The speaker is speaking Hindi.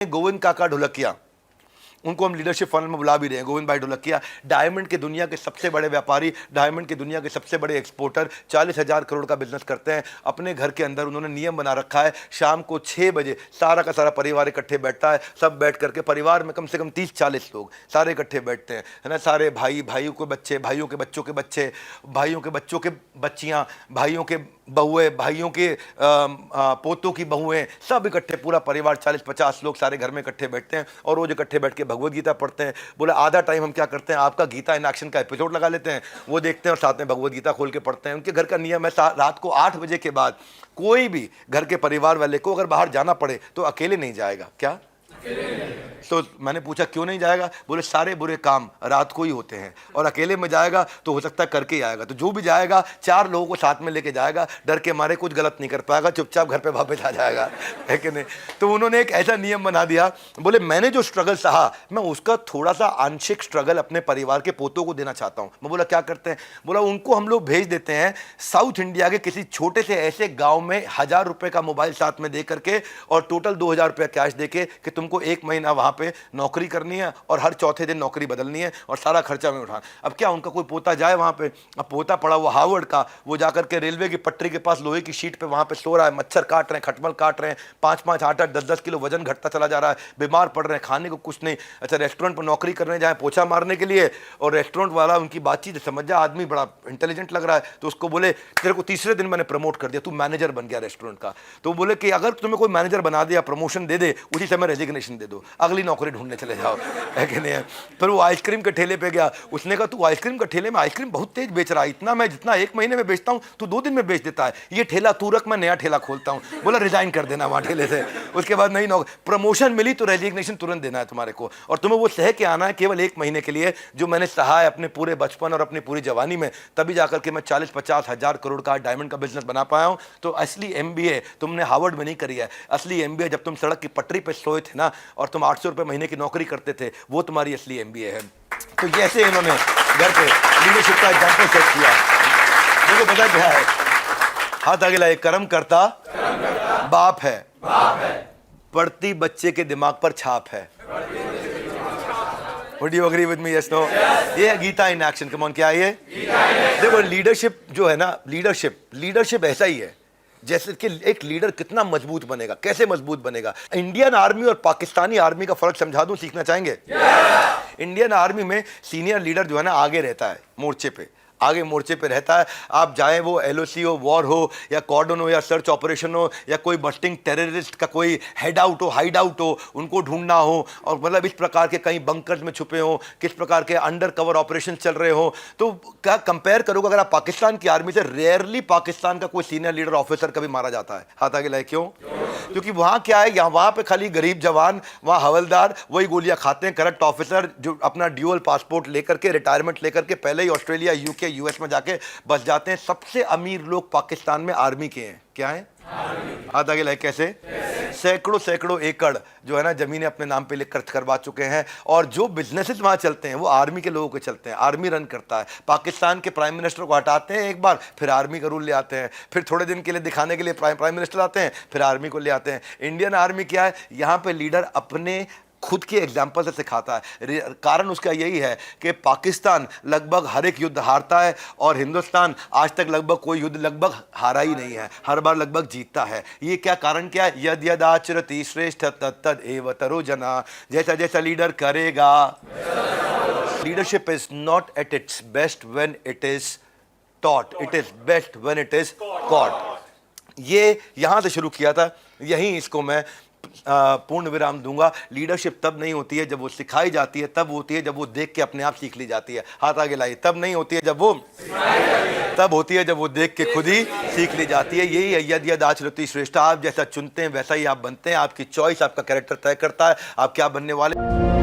गोविंद काका ढोलकिया, उनको हम लीडरशिप फनल में बुला भी रहे हैं। गोविंद भाई ढोलकिया डायमंड के दुनिया के सबसे बड़े व्यापारी, डायमंड की दुनिया के सबसे बड़े एक्सपोर्टर, 40,000 करोड़ का बिजनेस करते हैं। अपने घर के अंदर उन्होंने नियम बना रखा है, शाम को 6 बजे सारा का सारा परिवार इकट्ठे बैठता है। सब बैठ करके, परिवार में कम से कम 30-40 लोग सारे इकट्ठे बैठते हैं, है ना। सारे भाई, भाइयों के बच्चे, भाइयों के बच्चों के बच्चे, भाइयों के बच्चों के बच्चियाँ, भाइयों के बहुएं, भाइयों के पोतों की बहुएं, सब इकट्ठे, पूरा परिवार 40-50 लोग सारे घर में इकट्ठे बैठते हैं और रोज इकट्ठे बैठ के भगवत गीता पढ़ते हैं। बोले आधा टाइम हम क्या करते हैं, आपका गीता इन एक्शन का एपिसोड लगा लेते हैं, वो देखते हैं और साथ में भगवत गीता खोल के पढ़ते हैं। उनके घर का नियम है रात को 8 बजे के बाद कोई भी घर के परिवार वाले को अगर बाहर जाना पड़े तो अकेले नहीं जाएगा। क्या? तो मैंने पूछा क्यों नहीं जाएगा? बोले सारे बुरे काम रात को ही होते हैं और अकेले में जाएगा तो हो सकता है करके ही आएगा। तो जो भी जाएगा 4 लोगों को साथ में लेके जाएगा, डर के मारे कुछ गलत नहीं कर पाएगा, चुपचाप घर पे वापस आ जाएगा, है कि नहीं। तो उन्होंने एक ऐसा नियम बना दिया, बोले मैंने जो स्ट्रगल सहा मैं उसका थोड़ा सा आंशिक स्ट्रगल अपने परिवार के पोतों को देना चाहता हूँ। मैं बोला क्या करते हैं? बोला उनको हम लोग भेज देते हैं साउथ इंडिया के किसी छोटे से ऐसे गाँव में 1000 रुपये का मोबाइल साथ में दे करके और टोटल 2000 रुपये कैश दे के कि तुमको 1 महीना वहाँ पे नौकरी करनी है और हर चौथे दिन नौकरी बदलनी है और सारा खर्चा में उठाना। अब क्या उनका कोई पोता जाए वहाँ पे? अब पोता पड़ा हुआ हार्वर्ड का, वो जाकर के रेलवे की पटरी के पास लोहे की शीट पे वहाँ पे सो रहा है, मच्छर काट रहे हैं, खटमल काट रहे हैं, 5-5, 8-8, 10-10 किलो वजन घटता चला जा रहा है, बीमार पड़ रहे हैं, खाने को कुछ नहीं। अच्छा, रेस्टोरेंट पर नौकरी करने जाए पोछा मारने के लिए और रेस्टोरेंट वाला उनकी बातचीत समझ जा, आदमी बड़ा इंटेलिजेंट लग रहा है, तो उसको बोले तेरे को तीसरे दिन मैंने प्रमोट कर दिया, तू मैनेजर बन गया रेस्टोरेंट का। तो बोले कि अगर तुम्हें कोई मैनेजर बना दिया, प्रमोशन दे दे, उसी समय रेजिग्नेशन दे दो, अगली नौकरी ढूंढने चले जाओ, है कि नहीं है। फिर वो आइसक्रीम के ठेले पे गया, उसने कहा तू आइसक्रीम के ठेले में आइसक्रीम बहुत तेज बेच रहा है, इतना मैं जितना 1 महीने में बेचता हूँ तू 2 दिन में बेच देता है, ये ठेला तू रख, मैं नया ठेला खोलता हूँ। बोला रिजाइन कर देना वहाँ ठेले से। उसके बाद नहीं नौकरी, प्रमोशन मिली तो रेजिग्नेशन तुरंत देना है तुम्हारे को और तुम्हें वो सह के आना है केवल 1 महीने के लिए, जो मैंने सहा है अपने पूरे बचपन और अपनी पूरी जवानी में, तभी जाकर के मैं 40-50 हज़ार करोड़ का डायमंड का बिजनेस बना पाया हूँ। तो असली MBA तुमने हार्वर्ड में नहीं करी है, असली MBA जब तुम सड़क की पटरी पे सोए थे ना और तुम 800 रुपये महीने की नौकरी करते थे, वो तुम्हारी असली MBA है। तो जैसे इन्होंने घर पे लीडरशिप का एग्जाम्पल सेट किया, मुझे पता क्या है, हाथ आगे लाए, कर्म करता बाप है, पढ़ती बच्चे के दिमाग पर छाप है। Would you agree with me? Yes, no? ये है Gita in action. Come on, क्या है ये? देखो लीडरशिप जो है ना, लीडरशिप ऐसा ही है जैसे कि एक लीडर कितना मजबूत बनेगा, कैसे मजबूत बनेगा। इंडियन आर्मी और पाकिस्तानी आर्मी का फर्क समझा दूं, सीखना चाहेंगे? इंडियन आर्मी में सीनियर लीडर जो है ना आगे रहता है, मोर्चे पे, आगे मोर्चे पे रहता है। आप जाएं वो LOC हो, वॉर हो या कॉर्डन हो या सर्च ऑपरेशन हो या कोई बस्टिंग टेररिस्ट का कोई हेड आउट हो, हाइड आउट हो, उनको ढूंढना हो और मतलब इस प्रकार के कहीं बंकर्स में छुपे हो, किस प्रकार के अंडर कवर ऑपरेशन चल रहे हो, तो क्या कंपेयर करोगे अगर आप पाकिस्तान की आर्मी से? रेयरली पाकिस्तान का कोई सीनियर लीडर ऑफिसर कभी मारा जाता है। हाथ आगे लाए, क्यों? क्योंकि वहाँ क्या है, यहाँ वहाँ पे खाली गरीब जवान, वहाँ हवलदार वही गोलियाँ खाते हैं। करेक्ट ऑफिसर जो अपना ड्यूअल पासपोर्ट लेकर के, रिटायरमेंट लेकर के पहले ही ऑस्ट्रेलिया, UK, US में जाके बस जाते हैं। सबसे अमीर लोग पाकिस्तान में आर्मी के हैं। क्या है? हाथ आगे लाए, कैसे? सैकड़ों एकड़ जो है ना जमीनें अपने नाम पे लिख खर्च करवा चुके हैं और जो बिजनेसेस वहां चलते हैं वो आर्मी के लोगों के चलते हैं, आर्मी रन करता है। पाकिस्तान के प्राइम मिनिस्टर को हटाते हैं एक बार, फिर आर्मी का रूल ले आते हैं, फिर थोड़े दिन के लिए दिखाने के लिए प्राइम मिनिस्टर आते हैं, फिर आर्मी को ले आते हैं। इंडियन आर्मी क्या है, यहाँ पे लीडर अपने खुद के एग्जाम्पल से सिखाता है। कारण उसका यही है कि पाकिस्तान लगभग हर एक युद्ध हारता है और हिंदुस्तान आज तक लगभग कोई युद्ध लगभग हारा ही नहीं है, हर बार लगभग जीतता है। ये क्या कारण क्या है? यद यद आचरति श्रेष्ठ तत्तद एव तरो जना, जैसा जैसा लीडर करेगा। Leadership is not at its best when it is taught, it is best when it is caught. ये यहां से शुरू किया था, यहीं इसको मैं पूर्ण विराम दूंगा। लीडरशिप तब नहीं होती है जब वो सिखाई जाती है, तब होती है जब वो देख के अपने आप सीख ली जाती है। हाथ आगे लाइए, तब नहीं होती है जब वो, तब होती है जब वो देख के खुद ही सीख ली जाती है। यही है यद यद आचरति श्रेष्ठ। आप जैसा चुनते हैं वैसा ही आप बनते हैं। आपकी चॉइस आपका कैरेक्टर तय करता है आप क्या बनने वाले।